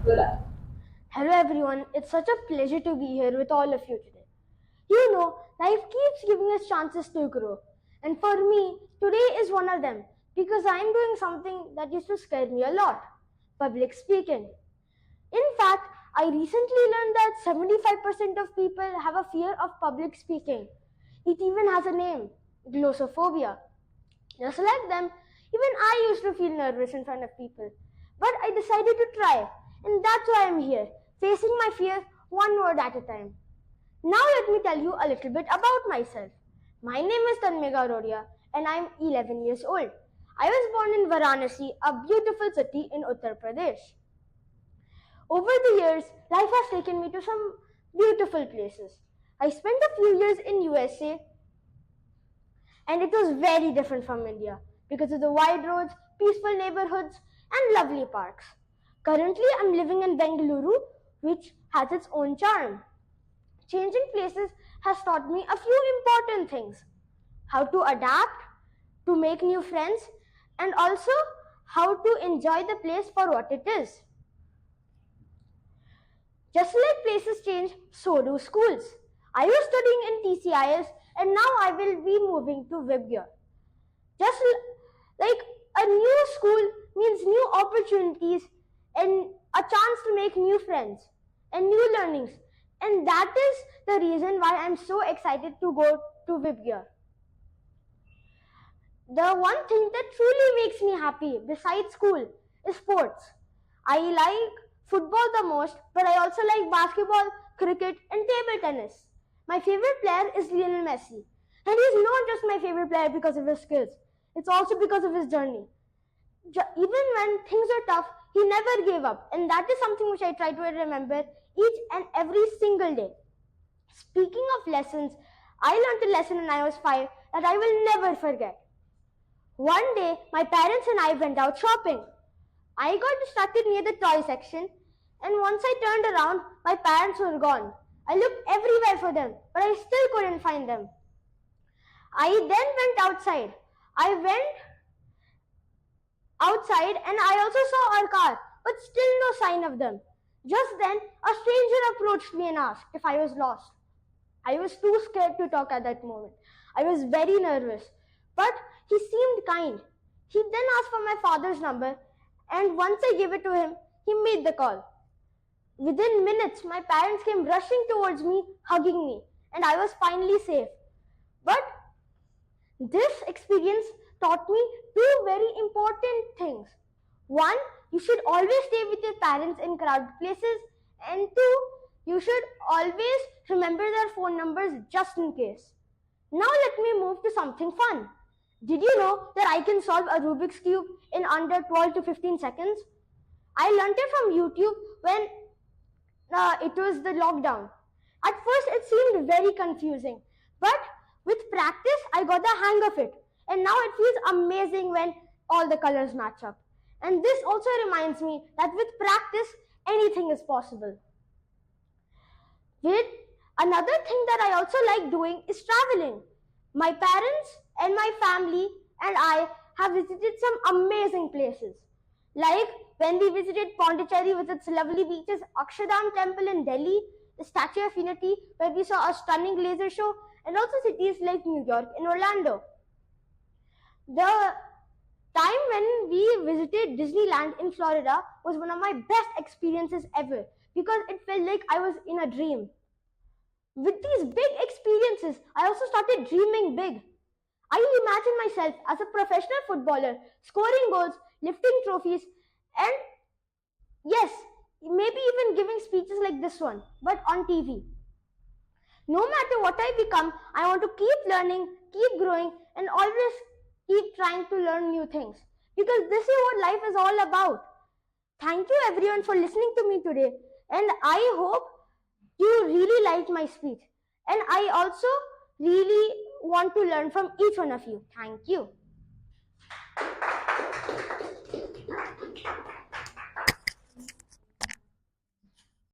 Hello everyone, it's such a pleasure to be here with all of you today. You know, life keeps giving us chances to grow. And for me, today is one of them because I'm doing something that used to scare me a lot: public speaking. In fact, I recently learned that 75% of people have a fear of public speaking. It even has a name: glossophobia. Just like them, even I used to feel nervous in front of people. But I decided to try, and that's why I'm here, facing my fear one word at a time. Now let me tell you a little bit about myself. My name is Tanmay and I'm 11 years old. I was born in Varanasi, a beautiful city in Uttar Pradesh. Over the years, life has taken me to some beautiful places. I spent a few years in USA and it was very different from India because of the wide roads, peaceful neighborhoods, and lovely parks. Currently, I'm living in Bengaluru, which has its own charm. Changing places has taught me a few important things: how to adapt, to make new friends, and also how to enjoy the place for what it is. Just like places change, so do schools. I was studying in TCIS and now I will be moving to Vibgyor. Just like a new school means new opportunities and a chance to make new friends and new learnings. And that is the reason why I'm so excited to go to Vibgyor. The one thing that truly makes me happy besides school is sports. I like football the most, but I also like basketball, cricket, and table tennis. My favorite player is Lionel Messi. And he's not just my favorite player because of his skills, it's also because of his journey. Even when things are tough, he never gave up. And that is something which I try to remember each and every single day. Speaking of lessons, I learned a lesson when I was 5 that I will never forget. One day, my parents and I went out shopping. I got distracted near the toy section, and once I turned around, my parents were gone. I looked everywhere for them, but I still couldn't find them. I then went outside. I went outside and I also saw our car, but still no sign of them. Just then, a stranger approached me and asked if I was lost. I was too scared to talk at that moment. I was very nervous, but he seemed kind. He then asked for my father's number, and once I gave it to him, he made the call. Within minutes, my parents came rushing towards me, hugging me, and I was finally safe. But this experience taught me two very important things. One, you should always stay with your parents in crowded places, and two, you should always remember their phone numbers just in case. Now let me move to something fun. Did you know that I can solve a Rubik's Cube in under 12 to 15 seconds? I learned it from YouTube when it was the lockdown. At first it seemed very confusing, but with practice I got the hang of it. And now it feels amazing when all the colors match up. And this also reminds me that with practice, anything is possible. With another thing that I also like doing is traveling. My parents and my family and I have visited some amazing places. Like when we visited Pondicherry with its lovely beaches, Akshardham Temple in Delhi, the Statue of Unity where we saw a stunning laser show, and also cities like New York and Orlando. The time when we visited Disneyland in Florida was one of my best experiences ever because it felt like I was in a dream. With these big experiences, I also started dreaming big. I imagine myself as a professional footballer, scoring goals, lifting trophies, and yes, maybe even giving speeches like this one, but on TV. No matter what I become, I want to keep learning, keep growing, and always keep trying to learn new things. Because this is what life is all about. Thank you everyone for listening to me today, and I hope you really liked my speech. And I also really want to learn from each one of you. Thank you.